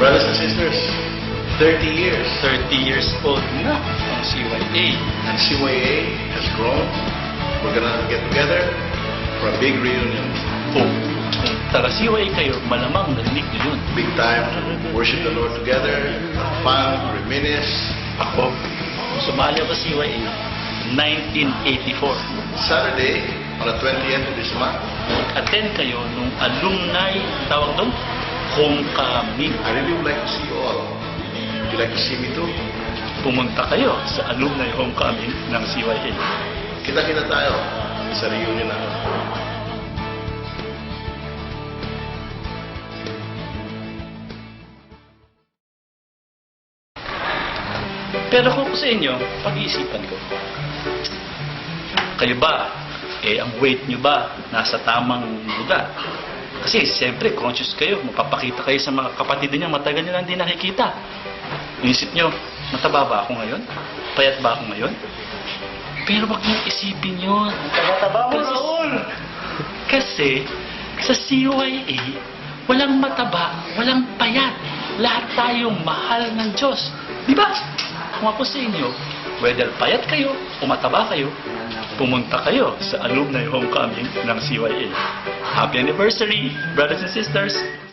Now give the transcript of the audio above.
Brothers and sisters, 30 years. 30 years old na ang CYA. And CYA has grown. We're gonna get together for a big reunion. Kung taga CYA kayo, malamang narinig nyo yun. Big time to worship the Lord together, have fun, reminisce. Ako, sumali ako sa CYA 1984. Saturday, on the 20th of this month, Attend kayo nung alumni, tawag doon, homecoming. I really would like to see you all. Would you like to see me too? Pumunta kayo sa alumni homecoming ng CYA. Kita-kita tayo sa reunion natin. Pero kung sa inyo, pag-iisipan ko, kayo ba, ang weight nyo ba nasa tamang lugar? Kasi siyempre, conscious kayo, mapapakita kayo sa mga kapatid niyo, matagal nyo lang hindi nakikita. Inisip nyo, mataba ba ako ngayon? Payat ba ako ngayon? Pero wag nyo isipin yun. Taba mo, Kasi- Raul! Kasi, sa CYA, walang mataba, walang payat. Lahat tayong mahal ng Diyos. Di ba? Kung ako sa inyo, whether payat kayo o mataba kayo, pumunta kayo sa alumni homecoming ng CYA. Happy anniversary, brothers and sisters!